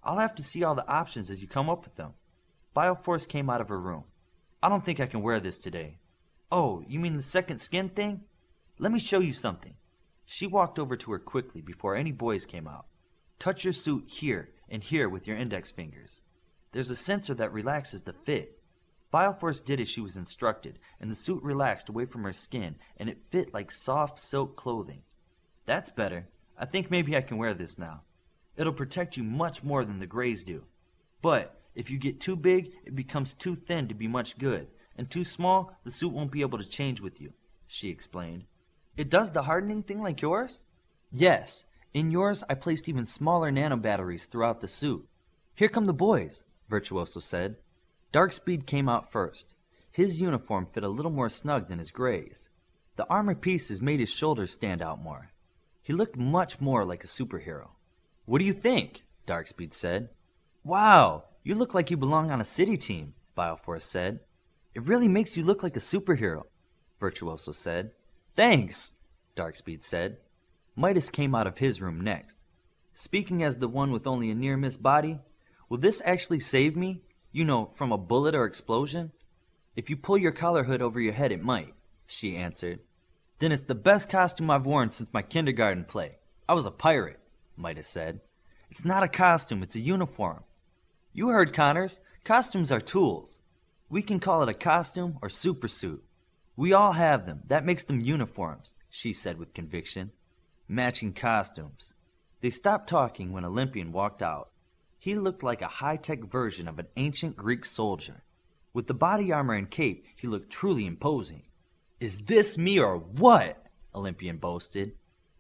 I'll have to see all the options as you come up with them. Bioforce came out of her room. I don't think I can wear this today. Oh, you mean the second skin thing? Let me show you something. She walked over to her quickly before any boys came out. Touch your suit here and here with your index fingers. There's a sensor that relaxes the fit. Bioforce did as she was instructed, and the suit relaxed away from her skin, and it fit like soft silk clothing. That's better. I think maybe I can wear this now. It'll protect you much more than the grays do. But if you get too big, it becomes too thin to be much good, and too small, the suit won't be able to change with you, she explained. It does the hardening thing like yours? Yes. In yours, I placed even smaller nanobatteries throughout the suit. Here come the boys, Virtuoso said. Darkspeed came out first. His uniform fit a little more snug than his grays. The armor pieces made his shoulders stand out more. He looked much more like a superhero. What do you think? Darkspeed said. Wow, you look like you belong on a city team, Bioforce said. It really makes you look like a superhero, Virtuoso said. Thanks, Darkspeed said. Midas came out of his room next. Speaking as the one with only a near-miss body, will this actually save me? You know, from a bullet or explosion? If you pull your collar hood over your head, it might, she answered. Then it's the best costume I've worn since my kindergarten play. I was a pirate, Midas said. It's not a costume, it's a uniform. You heard Connors. Costumes are tools. We can call it a costume or supersuit. We all have them. That makes them uniforms, she said with conviction. Matching costumes. They stopped talking when Olympian walked out. He looked like a high-tech version of an ancient Greek soldier. With the body armor and cape, he looked truly imposing. Is this me or what? Olympian boasted.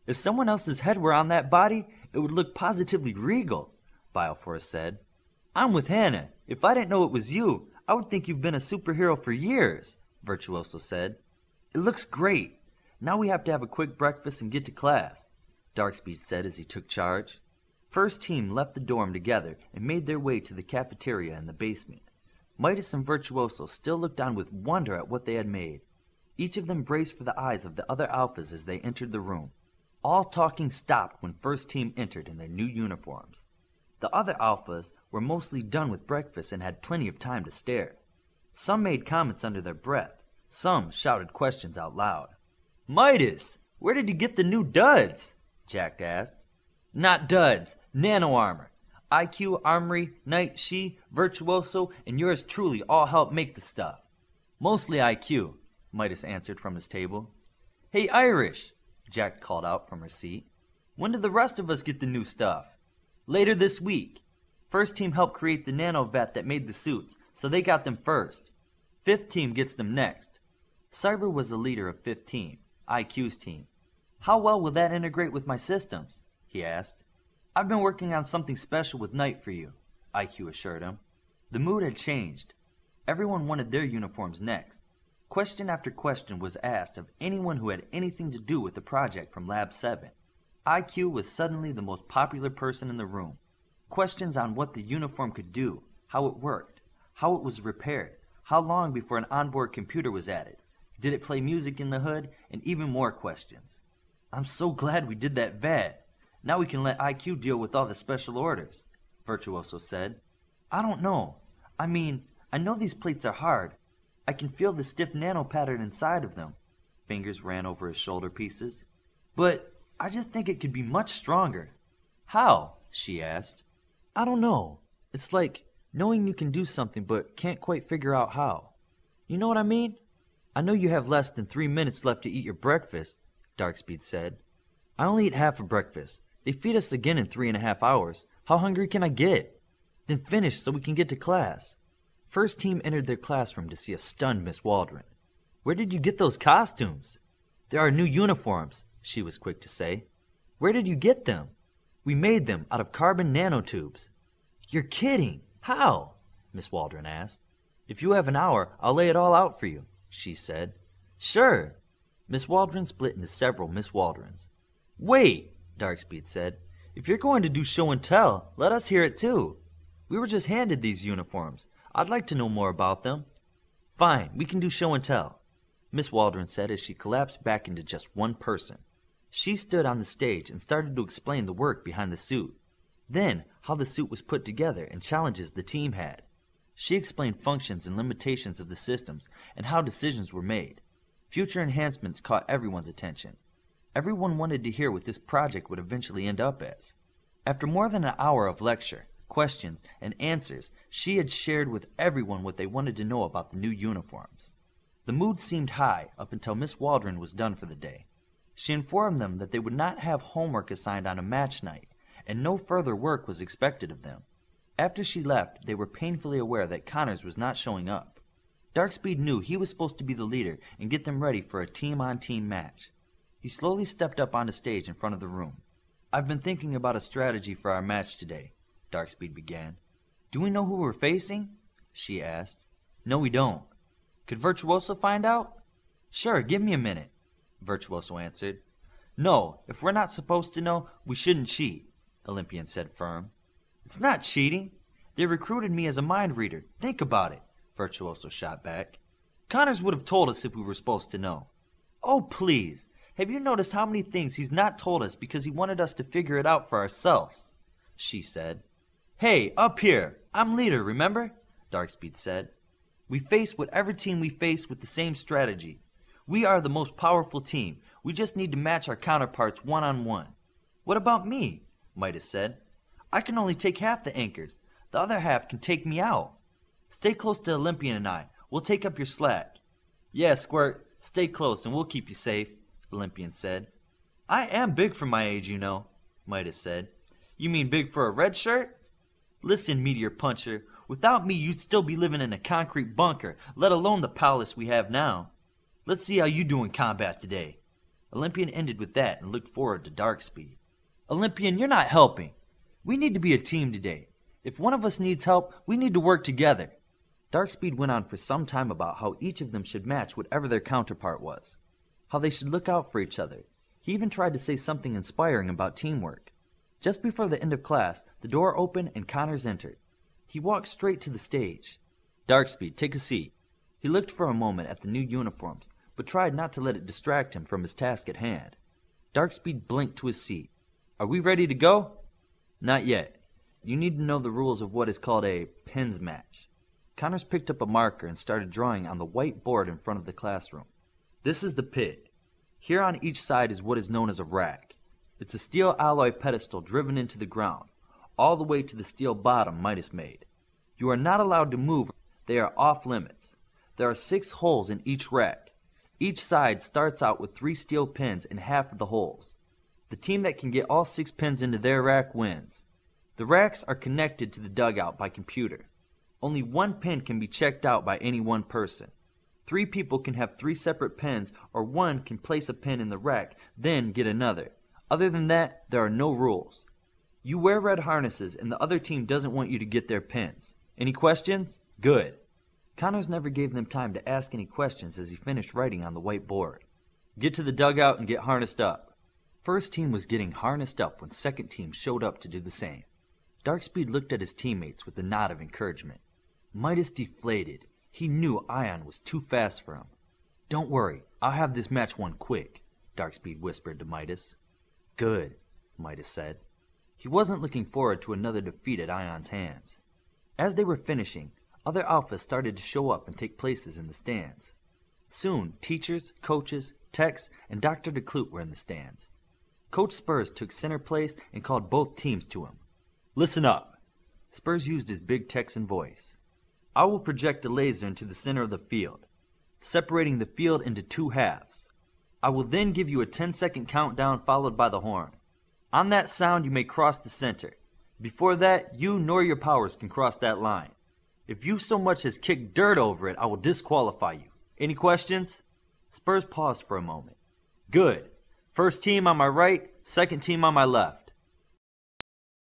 If someone else's head were on that body, it would look positively regal, Bioforce said. I'm with Hannah. If I didn't know it was you, I would think you've been a superhero for years, Virtuoso said. It looks great. Now we have to have a quick breakfast and get to class, Darkspeed said as he took charge. First team left the dorm together and made their way to the cafeteria in the basement. Midas and Virtuoso still looked on with wonder at what they had made. Each of them braced for the eyes of the other alphas as they entered the room. All talking stopped when first team entered in their new uniforms. The other alphas were mostly done with breakfast and had plenty of time to stare. Some made comments under their breath. Some shouted questions out loud. Midas, where did you get the new duds? Jack asked. Not duds, nano armor. IQ, Armory, Knight, She, Virtuoso, and yours truly all helped make the stuff. Mostly IQ, Midas answered from his table. Hey Irish, Jack called out from her seat. When did the rest of us get the new stuff? Later this week. First team helped create the nano vat that made the suits, so they got them first. Fifth team gets them next. Cyber was the leader of fifth team, IQ's team. How well will that integrate with my systems? He asked. I've been working on something special with Knight for you, IQ assured him. The mood had changed. Everyone wanted their uniforms next. Question after question was asked of anyone who had anything to do with the project from Lab 7. IQ was suddenly the most popular person in the room. Questions on what the uniform could do, how it worked, how it was repaired, how long before an onboard computer was added, did it play music in the hood, and even more questions. I'm so glad we did that vat. Now we can let IQ deal with all the special orders, Virtuoso said. I don't know. I mean, I know these plates are hard. I can feel the stiff nano pattern inside of them. Fingers ran over his shoulder pieces. But I just think it could be much stronger. How? She asked. I don't know. It's like knowing you can do something but can't quite figure out how. You know what I mean? I know you have less than 3 minutes left to eat your breakfast, Darkspeed said. I only eat half of breakfast. They feed us again in 3.5 hours. How hungry can I get? Then finish so we can get to class. First team entered their classroom to see a stunned Miss Waldron. Where did you get those costumes? There are new uniforms, she was quick to say. Where did you get them? We made them out of carbon nanotubes. You're kidding. How? Miss Waldron asked. If you have an hour, I'll lay it all out for you, she said. Sure. Miss Waldron split into several Miss Waldrons. Wait, Darkspeed said. If you're going to do show and tell, let us hear it too. We were just handed these uniforms. I'd like to know more about them. Fine, we can do show and tell, Miss Waldron said as she collapsed back into just one person. She stood on the stage and started to explain the work behind the suit. Then, how the suit was put together and challenges the team had. She explained functions and limitations of the systems and how decisions were made. Future enhancements caught everyone's attention. Everyone wanted to hear what this project would eventually end up as. After more than an hour of lecture, questions, and answers, she had shared with everyone what they wanted to know about the new uniforms. The mood seemed high up until Miss Waldron was done for the day. She informed them that they would not have homework assigned on a match night, and no further work was expected of them. After she left, they were painfully aware that Connors was not showing up. Darkspeed knew he was supposed to be the leader and get them ready for a team-on-team match. He slowly stepped up on the stage in front of the room. "I've been thinking about a strategy for our match today," Darkspeed began. "Do we know who we're facing?" she asked. "No, we don't." "Could Virtuoso find out?" "Sure, give me a minute," Virtuoso answered. "No, if we're not supposed to know, we shouldn't cheat," Olympian said firm. "It's not cheating. They recruited me as a mind reader. Think about it," Virtuoso shot back. "Connors would have told us if we were supposed to know." "Oh, please. Have you noticed how many things he's not told us because he wanted us to figure it out for ourselves?" she said. "Hey, up here. I'm leader, remember?" Darkspeed said. "We face whatever team we face with the same strategy. We are the most powerful team. We just need to match our counterparts one-on-one." "What about me?" Midas said. "I can only take half the anchors. The other half can take me out." "Stay close to Olympian and I. We'll take up your slack." "Yeah, Squirt. Stay close and we'll keep you safe," Olympian said. "I am big for my age, you know," Midas said. "You mean big for a red shirt?" "Listen, Meteor Puncher. Without me, you'd still be living in a concrete bunker, let alone the palace we have now. Let's see how you do in combat today." Olympian ended with that and looked forward to Darkspeed. "Olympian, you're not helping. We need to be a team today. If one of us needs help, we need to work together." Darkspeed went on for some time about how each of them should match whatever their counterpart was, how they should look out for each other. He even tried to say something inspiring about teamwork. Just before the end of class, the door opened and Connors entered. He walked straight to the stage. "Darkspeed, take a seat." He looked for a moment at the new uniforms, but tried not to let it distract him from his task at hand. Darkspeed blinked to his seat. "Are we ready to go?" "Not yet. You need to know the rules of what is called a pins match." Connors picked up a marker and started drawing on the white board in front of the classroom. "This is the pit. Here on each side is what is known as a rack. It's a steel alloy pedestal driven into the ground, all the way to the steel bottom Midas made. You are not allowed to move. They are off limits. There are 6 holes in each rack. Each side starts out with 3 steel pins in half of the holes. The team that can get all 6 pins into their rack wins. The racks are connected to the dugout by computer. Only 1 pin can be checked out by any one person. 3 people can have 3 separate pins, or 1 can place a pin in the rack, then get another. Other than that, there are no rules. You wear red harnesses and the other team doesn't want you to get their pins. Any questions? Good." Connors never gave them time to ask any questions as he finished writing on the white board. "Get to the dugout and get harnessed up." First team was getting harnessed up when second team showed up to do the same. Darkspeed looked at his teammates with a nod of encouragement. Midas deflated. He knew Ion was too fast for him. "Don't worry, I'll have this match won quick," Darkspeed whispered to Midas. "Good," Midas said. He wasn't looking forward to another defeat at Ion's hands. As they were finishing, other alphas started to show up and take places in the stands. Soon, teachers, coaches, techs, and Dr. DeClute were in the stands. Coach Spurs took center place and called both teams to him. "Listen up." Spurs used his big Texan voice. "I will project a laser into the center of the field, separating the field into 2 halves. I will then give you a 10-second countdown followed by the horn. On that sound, you may cross the center. Before that, you nor your powers can cross that line. If you so much as kick dirt over it, I will disqualify you. Any questions?" Spurs paused for a moment. "Good. First team on my right, second team on my left."